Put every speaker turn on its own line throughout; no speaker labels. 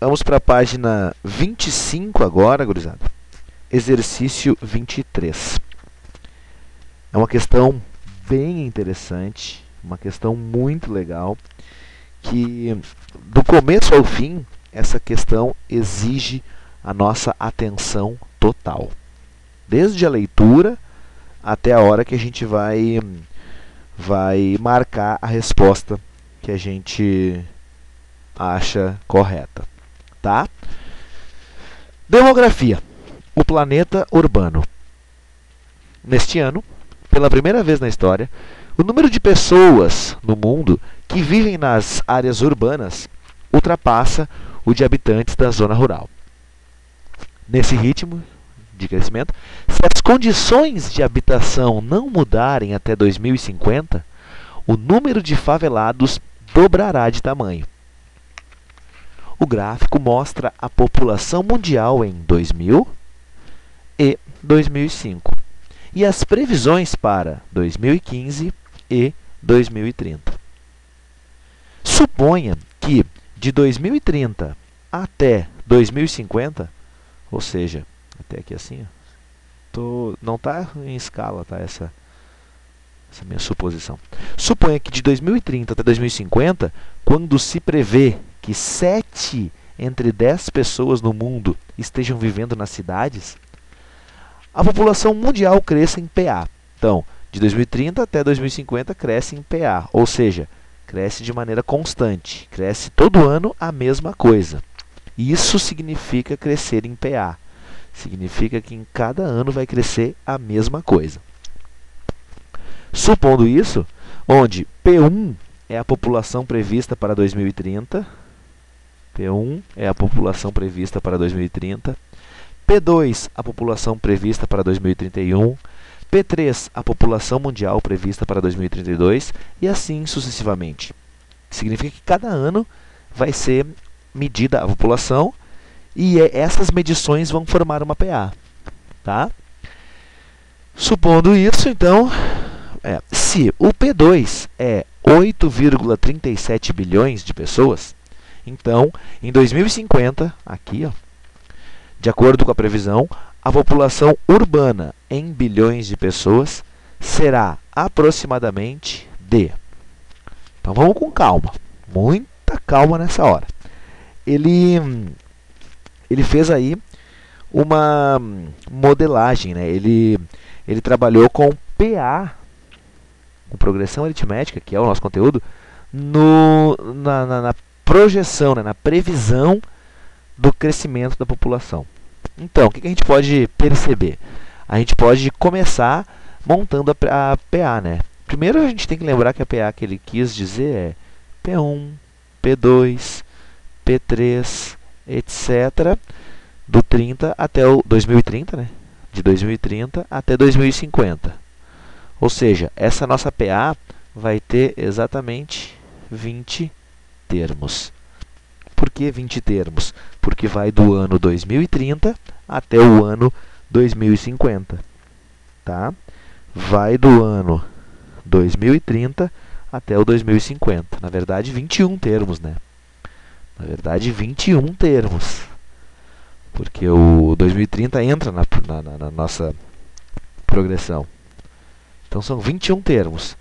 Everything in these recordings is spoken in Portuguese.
Vamos para a página 25 agora, gurizada. Exercício 23. É uma questão bem interessante, uma questão muito legal, que do começo ao fim, essa questão exige a nossa atenção total. Desde a leitura até a hora que a gente vai marcar a resposta que a gente acha correta, tá? Demografia. O planeta urbano. Neste ano, pela primeira vez na história, o número de pessoas no mundo que vivem nas áreas urbanas ultrapassa o de habitantes da zona rural. Nesse ritmo de crescimento, se as condições de habitação não mudarem até 2050, o número de favelados dobrará de tamanho. O gráfico mostra a população mundial em 2000 e 2005 e as previsões para 2015 e 2030. Suponha que de 2030 até 2050, ou seja, até aqui assim, não está em escala, tá? Essa minha suposição. Suponha que de 2030 até 2050, quando se prevê que 7 entre 10 pessoas no mundo estejam vivendo nas cidades, a população mundial cresça em PA. Então, de 2030 até 2050 cresce em PA, ou seja, cresce de maneira constante, cresce todo ano a mesma coisa. Isso significa crescer em PA. Significa que em cada ano vai crescer a mesma coisa. Supondo isso, onde P1 é a população prevista para 2030, P1 é a população prevista para 2030, P2 a população prevista para 2031, P3 a população mundial prevista para 2032 e assim sucessivamente. Significa que cada ano vai ser medida a população e essas medições vão formar uma PA, tá? Supondo isso, então, se o P2 é 8,37 bilhões de pessoas, então, em 2050, aqui, ó, de acordo com a previsão, a população urbana em bilhões de pessoas será aproximadamente de... Então vamos com calma, muita calma nessa hora. Ele fez aí uma modelagem, né? Ele trabalhou com PA, com progressão aritmética, que é o nosso conteúdo, na projeção, né? Na previsão do crescimento da população. Então, o que a gente pode perceber? A gente pode começar montando a PA, né? Primeiro a gente tem que lembrar que a PA que ele quis dizer é P1, P2, P3, etc. do 30 até o 2030, né? De 2030 até 2050. Ou seja, essa nossa PA vai ter exatamente 20 termos. Por que 20 termos? Porque vai do ano 2030 até o ano 2050. Tá? Vai do ano 2030 até o 2050. Na verdade, 21 termos, né? Na verdade, 21 termos. Porque o 2030 entra na nossa progressão. Então, são 21 termos.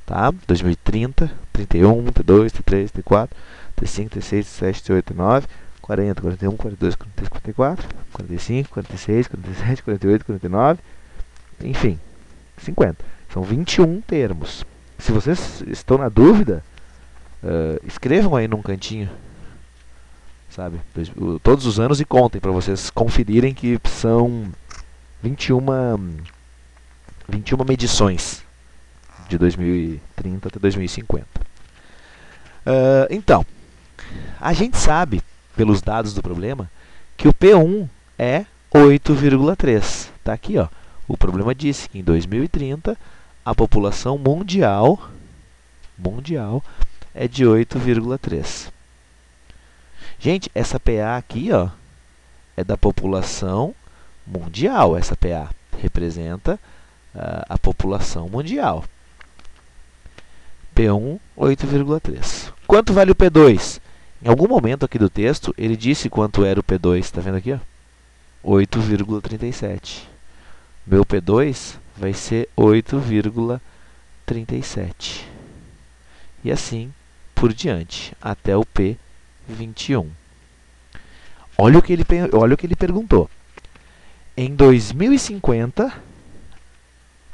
Tá? 2030, 31, 32, 33, 34, 35, 36, 37, 38, 39, 40, 41, 42, 43, 44, 45, 46, 47, 48, 49, enfim, 50. São 21 termos. Se vocês estão na dúvida, escrevam aí num cantinho, sabe? Todos os anos e contem para vocês conferirem que são 21 medições de 2030 até 2050. Então, a gente sabe, pelos dados do problema, que o P1 é 8,3. Está aqui, ó. O problema disse que em 2030 a população mundial é de 8,3. Gente, essa PA aqui, ó, é da população mundial. Essa PA representa a população mundial. P1, 8,3. Quanto vale o P2? Em algum momento aqui do texto, ele disse quanto era o P2, está vendo aqui? 8,37. Meu P2 vai ser 8,37. E assim por diante, até o P21. Olha o que ele perguntou. Em 2050,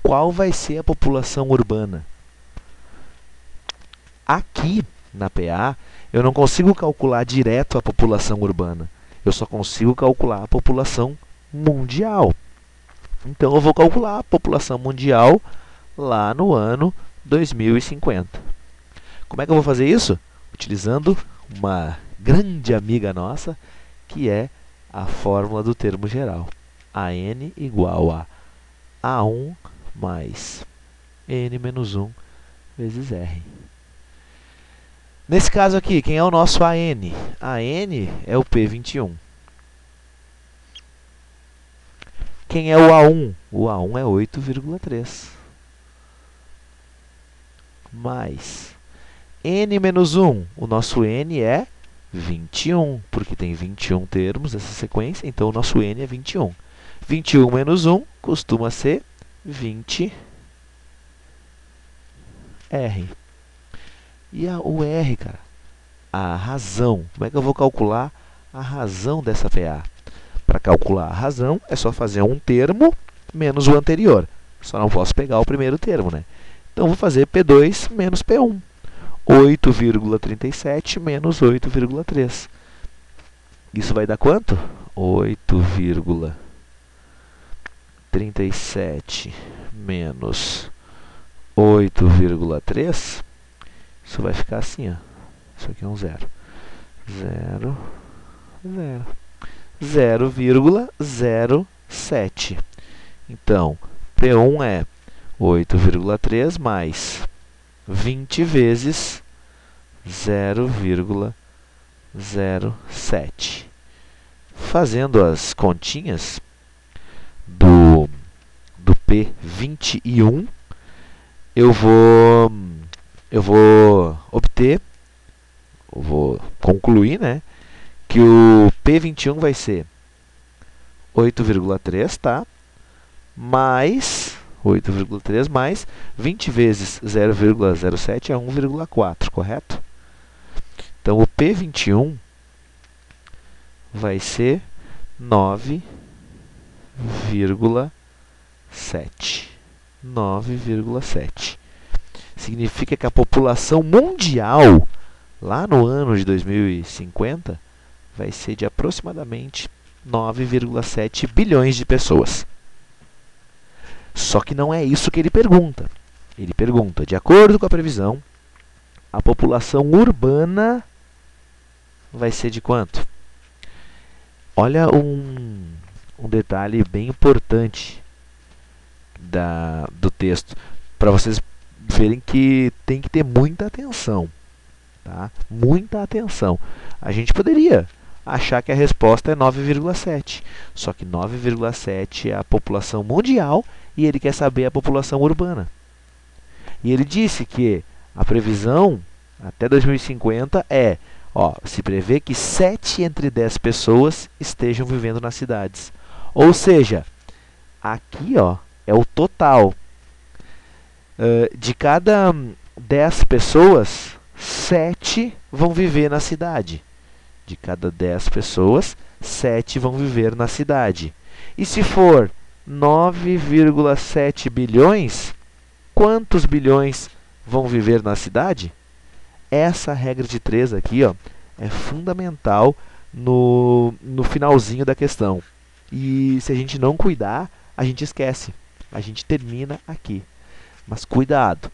qual vai ser a população urbana? Aqui, na PA, eu não consigo calcular direto a população urbana. Eu só consigo calcular a população mundial. Então, eu vou calcular a população mundial lá no ano 2050. Como é que eu vou fazer isso? Utilizando uma grande amiga nossa, que é a fórmula do termo geral. AN igual a A1 mais N menos 1 vezes R. Nesse caso aqui, quem é o nosso AN? AN é o P21. Quem é o A1? O A1 é 8,3. Mais N menos 1. O nosso N é 21, porque tem 21 termos nessa sequência, então o nosso N é 21. 21 menos 1 costuma ser 20R. E o R, cara? A razão. Como é que eu vou calcular a razão dessa PA? Para calcular a razão, é só fazer um termo menos o anterior. Só não posso pegar o primeiro termo, né? Então, vou fazer P2 menos P1. 8,37 menos 8,3. Isso vai dar quanto? 8,37 menos 8,3. Isso vai ficar assim, ó. Isso aqui é um zero. 0,07. Então, P1 é 8,3 mais 20 vezes 0,07. Fazendo as continhas do P21, eu vou concluir, né, que o P21 vai ser 8,3, tá? Mais 8,3 mais 20 vezes 0,07 é 1,4, correto? Então, o P21 vai ser 9,7. 9,7. Significa que a população mundial, lá no ano de 2050, vai ser de aproximadamente 9,7 bilhões de pessoas. Só que não é isso que ele pergunta. Ele pergunta, de acordo com a previsão, a população urbana vai ser de quanto? Olha um detalhe bem importante do texto, para vocês verem que tem que ter muita atenção. Tá? Muita atenção. A gente poderia achar que a resposta é 9,7. Só que 9,7 é a população mundial e ele quer saber a população urbana. E ele disse que a previsão até 2050 é, se prevê que 7 entre 10 pessoas estejam vivendo nas cidades. Ou seja, aqui é o total. De cada 10 pessoas, 7 vão viver na cidade. De cada 10 pessoas, 7 vão viver na cidade. E se for 9,7 bilhões, quantos bilhões vão viver na cidade? Essa regra de 3 aqui é fundamental no finalzinho da questão. E se a gente não cuidar, a gente esquece. A gente termina aqui. Mas cuidado,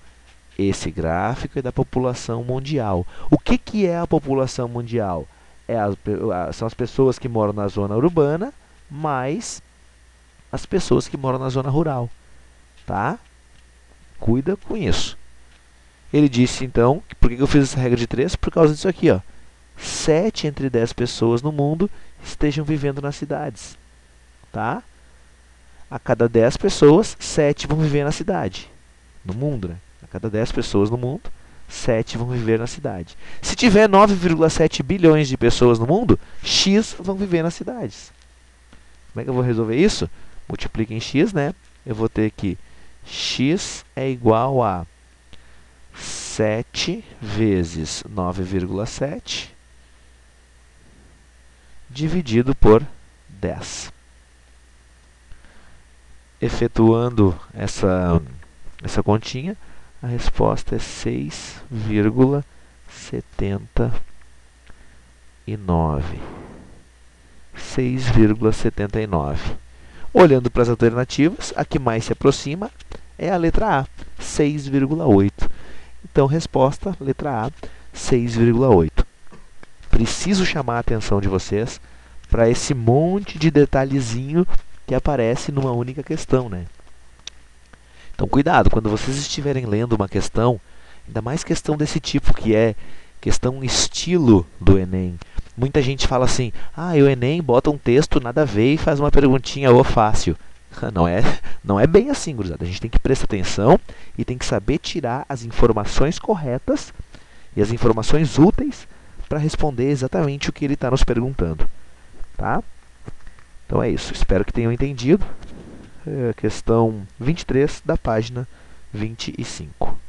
esse gráfico é da população mundial. O que é a população mundial? São as pessoas que moram na zona urbana, mais as pessoas que moram na zona rural. Tá? Cuida com isso. Ele disse, então, por que eu fiz essa regra de 3? Por causa disso aqui. 7 entre 10 pessoas no mundo estejam vivendo nas cidades. Tá? A cada 10 pessoas, 7 vão viver na cidade. No mundo, né? A cada 10 pessoas no mundo, 7 vão viver na cidade. Se tiver 9,7 bilhões de pessoas no mundo, X vão viver nas cidades. Como é que eu vou resolver isso? Multiplica em X, né? Eu vou ter que X é igual a 7 vezes 9,7 dividido por 10. Efetuando essa continha, a resposta é 6,79. 6,79. Olhando para as alternativas, a que mais se aproxima é a letra A, 6,8. Então, resposta, letra A, 6,8. Preciso chamar a atenção de vocês para esse monte de detalhezinho que aparece numa única questão, né? Então, cuidado, quando vocês estiverem lendo uma questão, ainda mais questão desse tipo, que é questão estilo do Enem. Muita gente fala assim, o Enem bota um texto nada a ver e faz uma perguntinha fácil. Não é bem assim, gurizada. A gente tem que prestar atenção e tem que saber tirar as informações corretas e as informações úteis para responder exatamente o que ele está nos perguntando. Tá? Então é isso. Espero que tenham entendido. Questão 23 da página 25.